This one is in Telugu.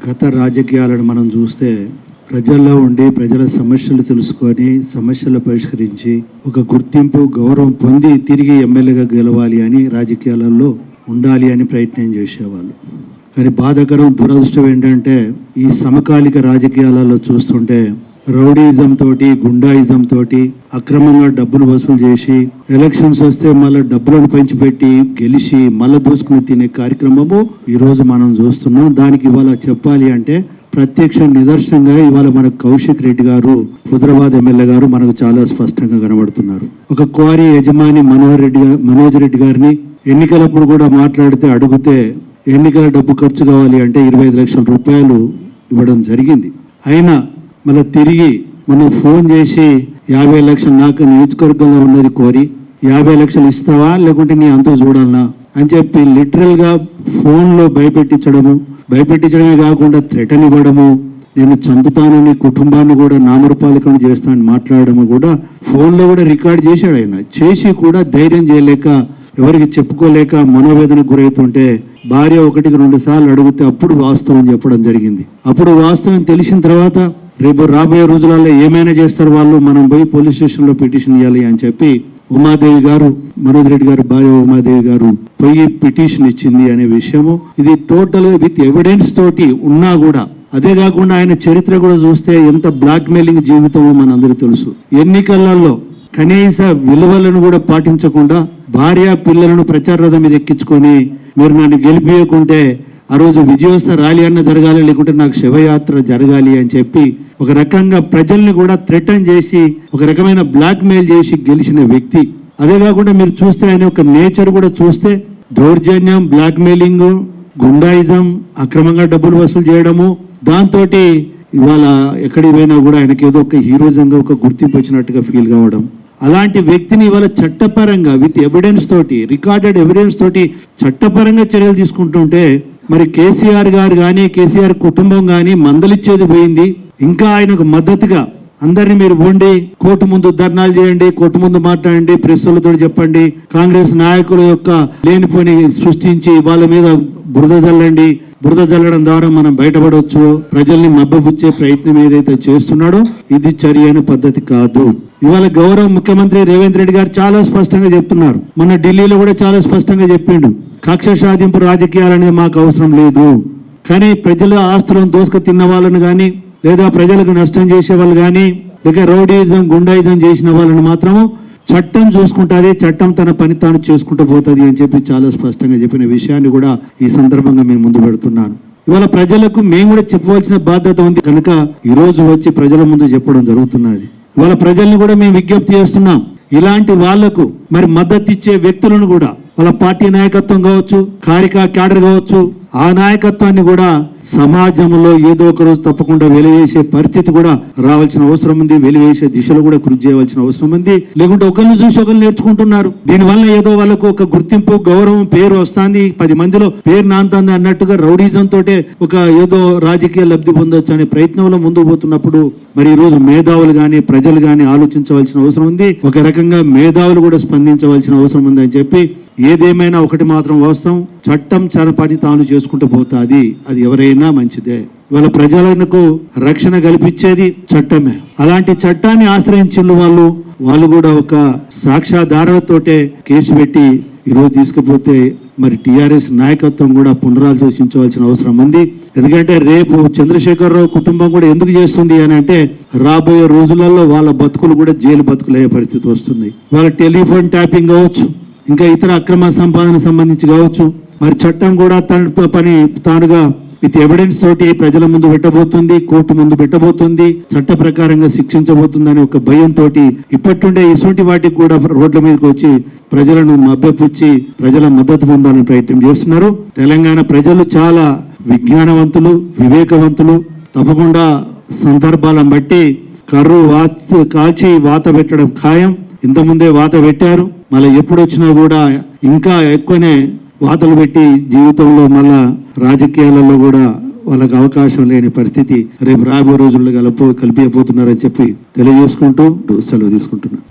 గత రాజకీయాలను మనం చూస్తే ప్రజల్లో ఉండి ప్రజల సమస్యలు తెలుసుకొని సమస్యలు పరిష్కరించి ఒక గుర్తింపు గౌరవం పొంది తిరిగి ఎమ్మెల్యేగా గెలవాలి అని రాజకీయాలలో ఉండాలి అని ప్రయత్నం చేసేవాళ్ళు. కానీ బాధాకరం దురదృష్టం ఏంటంటే ఈ సమకాలిక రాజకీయాలలో చూస్తుంటే రౌడీయిజం తోటి గుండాయిజం తోటి అక్రమంగా డబ్బులు వసూలు చేసి ఎలక్షన్స్ వస్తే మళ్ళీ డబ్బులను పెంచిపెట్టి గెలిచి మళ్ళీ దోసుకుని తినే కార్యక్రమము ఈరోజు మనం చూస్తున్నాం. దానికి ఇవాళ చెప్పాలి అంటే ప్రత్యక్ష నిదర్శనంగా ఇవాళ మనకు కౌశిక్ రెడ్డి గారు హుజరాబాద్ ఎమ్మెల్యే గారు మనకు చాలా స్పష్టంగా కనబడుతున్నారు. ఒక క్వారీ యజమాని మనోజ్ రెడ్డి గారిని ఎన్నికలప్పుడు కూడా మాట్లాడితే అడిగితే ఎన్నికల డబ్బు ఖర్చు కావాలి అంటే 25 లక్షల రూపాయలు ఇవ్వడం జరిగింది. అయినా మళ్ళీ తిరిగి మనం ఫోన్ చేసి 50 లక్షలు నాకు నియోజకవర్గంలో ఉన్నది కోరి 50 లక్షలు ఇస్తావా లేకుంటే నీ అంతా చూడాలనా అని చెప్పి లిటరల్గా ఫోన్లో భయపెట్టించడమే కాకుండా థ్రెటన్ ఇవ్వడము, నేను చంపుతానని కుటుంబాన్ని కూడా నామరూపాలికం చేస్తానని మాట్లాడడము కూడా ఫోన్లో కూడా రికార్డ్ చేశాడు. ఆయన చేసి కూడా ధైర్యం చేయలేక ఎవరికి చెప్పుకోలేక మనోవేదనకు గురవుతుంటే భార్య 1-2 సార్లు అడిగితే అప్పుడు వాస్తవం చెప్పడం జరిగింది. అప్పుడు వాస్తవం తెలిసిన తర్వాత రేపు రాబోయే రోజులలో ఏమైనా చేస్తారు వాళ్ళు, మనం పోయి పోలీస్ స్టేషన్లో పిటిషన్ ఇవ్వాలి అని చెప్పి ఉమాదేవి గారు, మనోజ్ రెడ్డి గారు భార్య ఉమాదేవి గారు పోయి పిటిషన్ ఇచ్చింది అనే విషయము ఇది టోటల్ విత్ ఎవిడెన్స్ తోటి ఉన్నా కూడా. అదే కాకుండా ఆయన చరిత్ర కూడా చూస్తే ఎంత బ్లాక్ మెయిలింగ్ జీవితమో మనందరికీ తెలుసు. ఎన్నికలలో కనీస విలువలను కూడా పాటించకుండా భార్య పిల్లలను ప్రచార రథం మీద ఎక్కించుకొని మీరు నన్ను గెలిపియకుంటే ఆ రోజు విజయోత్సవ ర్యాలీ అన్న జరగాలి లేకుంటే నాకు శివయాత్ర జరగాలి అని చెప్పి ఒక రకంగా ప్రజల్ని కూడా థ్రెటన్ చేసి ఒక రకమైన బ్లాక్ మెయిల్ చేసి గెలిచిన వ్యక్తి. అదే కాకుండా మీరు చూస్తే ఆయన ఒక నేచర్ కూడా చూస్తే దౌర్జన్యం, బ్లాక్ మెయిలింగ్, గుండాయిజం, అక్రమంగా డబ్బులు వసూలు చేయడము, దాంతో ఇవాళ ఎక్కడికి పోయినా కూడా ఆయనకి ఏదో ఒక హీరోజంగా ఒక గుర్తింపు వచ్చినట్టుగా ఫీల్ కావడం. అలాంటి వ్యక్తిని ఇవాళ చట్టపరంగా విత్ ఎవిడెన్స్ తోటి రికార్డెడ్ ఎవిడెన్స్ తోటి చట్టపరంగా చర్యలు తీసుకుంటుంటే మరి కేసీఆర్ గారు కానీ కేసీఆర్ కుటుంబం కానీ మందలిచ్చేది పోయింది. ఇంకా ఆయనకు మద్దతుగా అందరినీ మీరు పోండి, కోర్టు ముందు ధర్నాలు చేయండి, కోర్టు ముందు మాట్లాడండి, ప్రెస్సులతో చెప్పండి, కాంగ్రెస్ నాయకుల యొక్క లేనిపోని సృష్టించి వాళ్ళ మీద బురద జల్లండి, బురద జల్లడం ద్వారా మనం బయటపడవచ్చు, ప్రజల్ని మబ్బపుచ్చే ప్రయత్నం ఏదైతే చేస్తున్నాడో ఇది సరైన పద్ధతి కాదు. ఇవాళ గౌరవ ముఖ్యమంత్రి రేవంత్ రెడ్డి గారు చాలా స్పష్టంగా చెప్తున్నారు. మొన్న ఢిల్లీలో కూడా చాలా స్పష్టంగా చెప్పిండు, కక్ష సాధింపు రాజకీయాలు అనేది మాకు అవసరం లేదు. కానీ ప్రజల ఆస్తులను దోసుకు తిన్న వాళ్ళను కానీ లేదా ప్రజలకు నష్టం చేసే వాళ్ళు కానీ లేక రౌడీయిజం గుండాయిజం చేసిన వాళ్ళని మాత్రము చట్టం చూసుకుంటుంది, చట్టం తన పని తాను చేసుకుంటూ పోతుంది అని చెప్పి చాలా స్పష్టంగా చెప్పిన విషయాన్ని కూడా ఈ సందర్భంగా మేము ముందు పెడుతున్నాను. ఇవాళ ప్రజలకు మేము కూడా చెప్పవలసిన బాధ్యత ఉంది కనుక ఈరోజు వచ్చి ప్రజల ముందు చెప్పడం జరుగుతున్నది. ఇవాళ ప్రజల్ని కూడా మేము విజ్ఞప్తి చేస్తున్నాం, ఇలాంటి వాళ్లకు మరి మద్దతు ఇచ్చే వ్యక్తులను కూడా వాళ్ళ పార్టీ నాయకత్వం కావచ్చు, క్యాడర్ కావచ్చు, ఆ నాయకత్వాన్ని కూడా సమాజంలో ఏదో ఒక రోజు తప్పకుండా వెలివేసే పరిస్థితి కూడా రావాల్సిన అవసరం ఉంది. వెలివేసే దిశలో కూడా కృషి చేయవలసిన అవసరం ఉంది. లేకుంటే ఒకరిని చూసి ఒకరు నేర్చుకుంటున్నారు. దీనివల్ల ఏదో వాళ్ళకు ఒక గుర్తింపు, గౌరవం, పేరు వస్తుంది, 10 మందిలో పేరు నాంతుంది అన్నట్టుగా రౌడీజం తోటే ఒక ఏదో రాజకీయ లబ్ధి పొందొచ్చు అనే ప్రయత్నంలో ముందుకు పోతున్నప్పుడు మరి ఈ రోజు మేధావులు కానీ ప్రజలు కానీ ఆలోచించవలసిన అవసరం ఉంది. ఒక రకంగా మేధావులు కూడా స్పందించవలసిన అవసరం ఉంది అని చెప్పి ఏదేమైనా ఒకటి మాత్రం వాస్తవం, చట్టం తన పని తాను చేసుకుంటూ పోతుంది, అది ఎవరైనా మంచిదే. వాళ్ళ ప్రజలకు రక్షణ కల్పించేది చట్టమే. అలాంటి చట్టాన్ని ఆశ్రయించిన వాళ్ళు కూడా ఒక సాక్ష్యాధారాలతోటే కేసు పెట్టి ఈరోజు తీసుకుపోతే మరి టీఆర్ఎస్ నాయకత్వం కూడా పునరాలోచించవలసిన అవసరం ఉంది. ఎందుకంటే రేపు చంద్రశేఖరరావు కుటుంబం కూడా ఎందుకు చేస్తుంది అని అంటే రాబోయే రోజులలో వాళ్ళ బతుకులు కూడా జైలు బతుకులు అయ్యే పరిస్థితి వస్తుంది. వాళ్ళ టెలిఫోన్ ట్యాపింగ్ కావచ్చు, ఇంకా ఇతర అక్రమ సంపాదన సంబంధించి కావచ్చు, మరి చట్టం కూడా తన పని తానుగా విత్ ఎవిడెన్స్ తోటి ప్రజల ముందు పెట్టబోతుంది, కోర్టు ముందు పెట్టబోతుంది, చట్ట ప్రకారంగా శిక్షించబోతుందని ఒక భయంతో ఇప్పటిండే ఇటువంటి వాటికి కూడా రోడ్ల మీదకి వచ్చి ప్రజలను మభ్యపుచ్చి ప్రజల మద్దతు పొందాలని ప్రయత్నం చేస్తున్నారు. తెలంగాణ ప్రజలు చాలా విజ్ఞానవంతులు, వివేకవంతులు. తప్పకుండా సందర్భాలను బట్టి కర్రు కాల్చి వాత పెట్టడం ఖాయం. ఇంతకుముందే వాత పెట్టారు, మళ్ళీ ఎప్పుడు వచ్చినా కూడా ఇంకా ఎక్కువనే వాతలు పెట్టి జీవితంలో మళ్ళా రాజకీయాలలో కూడా వాళ్ళకి అవకాశం లేని పరిస్థితి రేపు రాబోయే రోజుల్లో కలిపిపోతున్నారని చెప్పి తెలియజేసుకుంటూ సెలవు తీసుకుంటున్నాను.